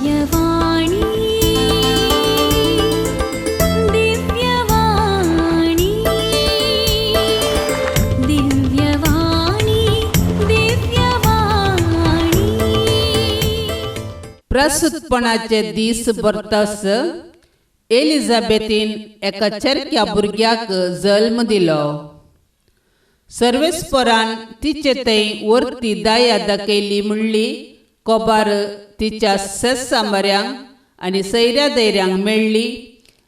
दिव्यवाणी दिव्यवाणी दिव्यवाणी दिव्यवाणी. प्रसूतपणाचे दीस भरतास एलिझाबेथीन एका चरक्या भुरग्याक जल्म दिलो. सर्वेस्परान तिचे थंय वर्ती दया दाखयली म्हणली कोबार तिच्या सेसांबऱ्यांक आनी सैऱ्या दैऱ्यांक मेळ्ळी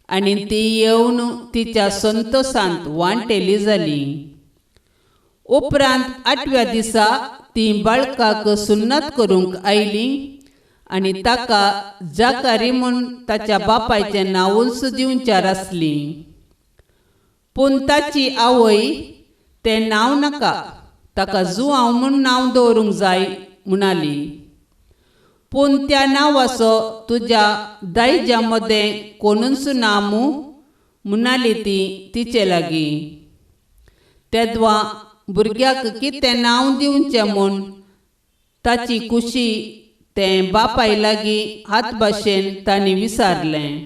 आनी ती येवन तिच्या संतोषांत वांटेली जाली. उपरांत 8व्या दिसा ती बाळकाक सुन्नत करूंक आयली आनी ताका जाकारी म्हूण ताच्या बापायचें नांवूच दिवचार आसली. पूण ताची आवय तें नांव नाका, ताका जुआंव म्हूण नांव दवरूंक जाय म्हणाली. पूण त्या नांवाचो तुज्या दायजा मदें कोणूच ना म्हणाली ती तिचे लागीं. तेदवा भुरग्याक कितें नांव दिवचें म्हूण ताची कुशी तें बापाय लागीं हात भाशेन तांणी विचारलें.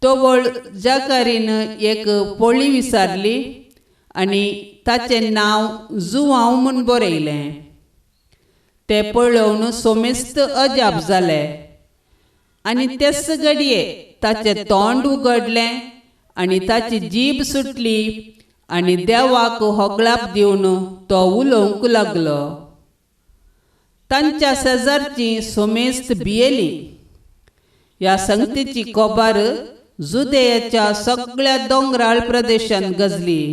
तोवळ जाकारीन एक पोळी विचारली आनी ताचें नांव जुआंव म्हूण बरयलें. तें पळोवन सोमेस्त अजाप जालें आनी तेच घडये ताचें तोंड उगडलें आनी ताची जीब सुटली आनी देवाक होगलाप दिवन तो उलोवंक लागलो. तांच्या शेजारचीं सोमेस्त भियेलीं. ह्या संगतीची कोबार जुदेयाच्या सगळ्या दोंगराळ प्रदेशांत गजली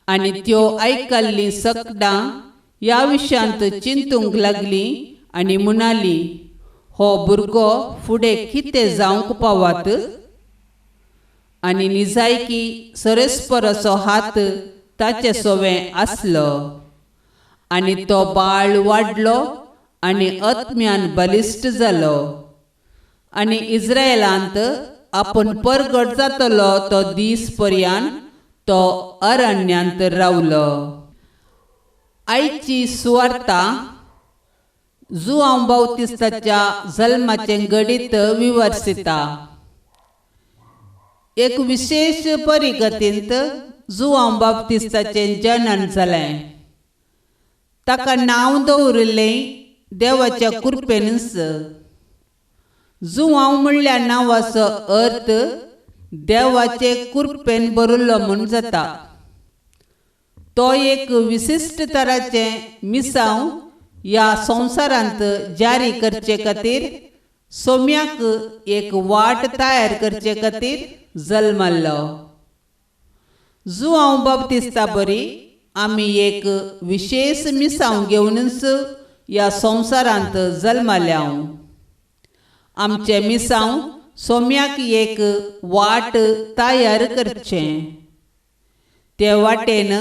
आनी त्यो आयकल्लीं सकदां ह्या विशयांत चिंतूंक लागलीं आनी म्हणाली, हो भुरगो फुडें कितें जावंक पावत? आनी निजायकी सरेस्पराचो हात ताचे सोवें आसलो आनी तो बाळ वाडलो आनी आत्म्यान बलिश्ट जालो आनी इस्रायेलांत आपूण परगट जातलो तो दीस पर्यंत तो अरण्यांत रावलो. आयची सुवार्ता जुआंव बावतिस्ताच्या जल्माचें गडीत विवर्सिता. एक विशेष परिगतींत जुआंव बावतिस्ताचें जनन जालें. ताका नांव दवरिल्लें देवाच्या कृपेनच. जुआंव म्हणल्या नांवाचो अर्थ देवाचे कृपेन बरयल्लो म्हूण जाता. तो एक विशिश्ट तराचें मिसांव ह्या संवसारांत जारी करचे खातीर सोम्याक एक वाट तयार करचे खातीर जल्मल्लो. जुआंव बावतिस्ता बरी आमी एक विशेष मिसांव घेवनच ह्या संवसारांत जल्मल्याव. आमचे मिसांव सोम्याक एक वाट तयार करचें. ते वाटेन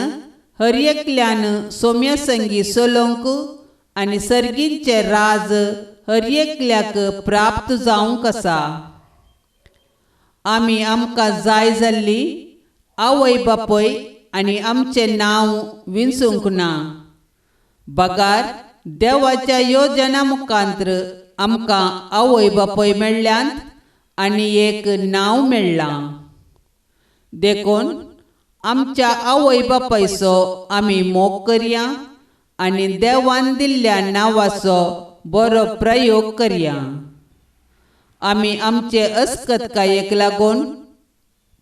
हर एकल्यान सोम्या संगी चलोवंक आनी सर्गींचें राज हर एकल्याक प्राप्त जावंक आसा. आमी आमकां जाय जाल्ली आवय बापय आनी आमचें नांव विंचूंक ना. बगार देवाच्या योजना मुखांत्र आमकां आवय बापय मेळ्ळ्यांत आनी एक नांव मेळ्ळां. देखून आमच्या आवय बापायचो आमी मोग करया आनी देवान दिल्ल्या नांवाचो बरो प्रयोग करया. आमी आमचे अस्कतकायेक लागून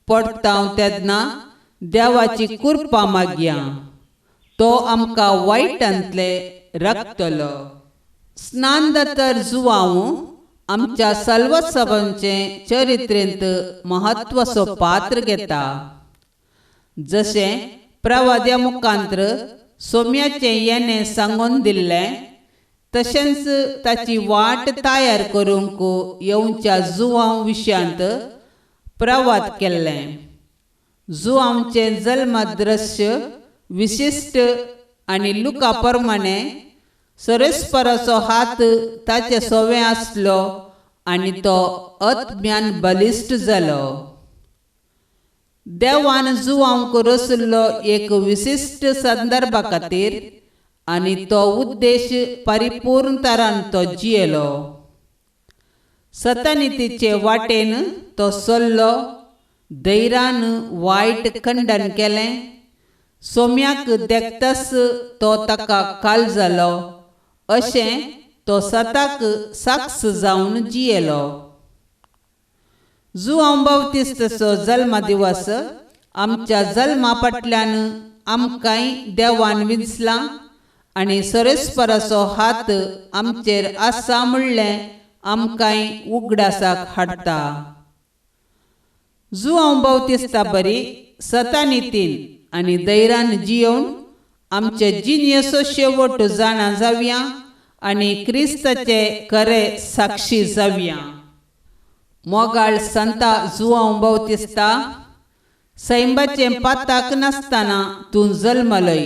पडतांव तेन्ना देवाची कृपा मागया. तो आमकां वायटांतले राखतलो. स्नानदातर जुआंव आमच्या सर्वसभांचे चरित्रेंत महत्वाचो पात्र घेता. जशें प्रवाद्या मुखांत्र सोम्याचें येणें सांगून दिल्लें तशेंच ताची वाट तयार करूंक येवच्या जुआंव विशयांत प्रवाद केल्लें. जुआंवचें जल्म दृश्य विशिश्ट आनी लुका प्रमाणे सरेस्पराचो हात ताचे सोवें आसलो आनी तो आत्म्यान बलिश्ट जालो. देवान जुआंवक रचल्लो एक विशिश्ट संदर्भा खातीर आनी तो उद्देश परिपूर्ण तरान तो जियेलो. सतानितीचे वाटेन तो चल्लो, धैर्यान वायट खंडन केलें, सोम्याक देखताच तो ताका काल जालो, अशें तो सताक साक्ष जावन जियेलो. जुआंव बावतिस्ताचो जल्म दिवस आमच्या जल्मा फाटल्यान आमकांय देवान विंचला आनी सरेस्पराचो हात आमचेर आसा म्हणलें आमकांय उगडासाक हाडटा. जुआंव बावतिस्ता बरी सतानितीन आनी धैर्यान जियोवन आमचे जिणेचो शेवट जाणा जावया आनी क्रिस्ताचे खरे साक्षी जावया. मोगाळ संता जुआंव बावतिस्ता, सैंबाचें पाताक नासतना तूं जल्मलय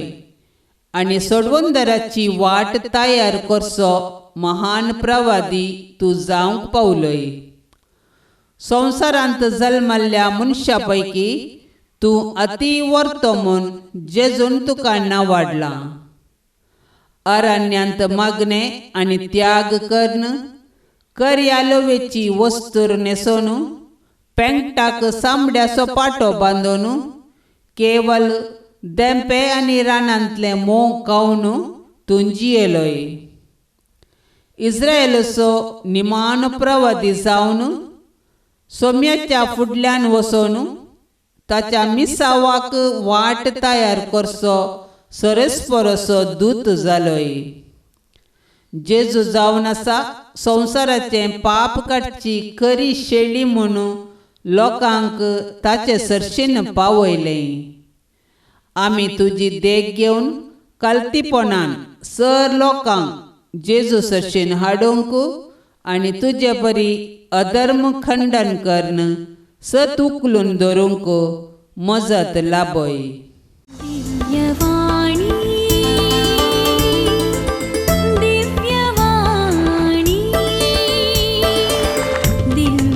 आनी सोडवंदराची वाट तयार करचो महान प्रवादी तूं जावंक पावलय. संवसारांत जल्मल्ल्या मनशा पैकी तूं अति वर्तो म्हूण जेजून तुका नावाडला. अरण्यांत मागणे आनी त्याग कर्ण, कर्यालोवेची वस्तूर न्हेसोन, पेंगटाक सामड्याचो पाटो बांदून, केवल देंपे आनी रानांतले मोव खावन तूं जियेलोय. इस्रायेलाचो निमान प्रवादी जावन सोम्याच्या फुडल्यान वचोन ताच्या मिसावाक वाट तयार करचो सरेस्पराचो दूत जालोय. जेजू जावन आसा संवसाराचें पाप काडची खरी शेळी म्हूण लोकांक ताचे सर्शेन पावयलें. आमी तुजी देख घेवन कालतीपणान सर लोकांक जेजू सर्शेन हाडूंक आनी तुजे बरी अधर्म खंडन कर्ण सत उखलून धरूंक मजत लाबय. दिव्यवाणी, दिव्यवाणी, दिव्यवाणी.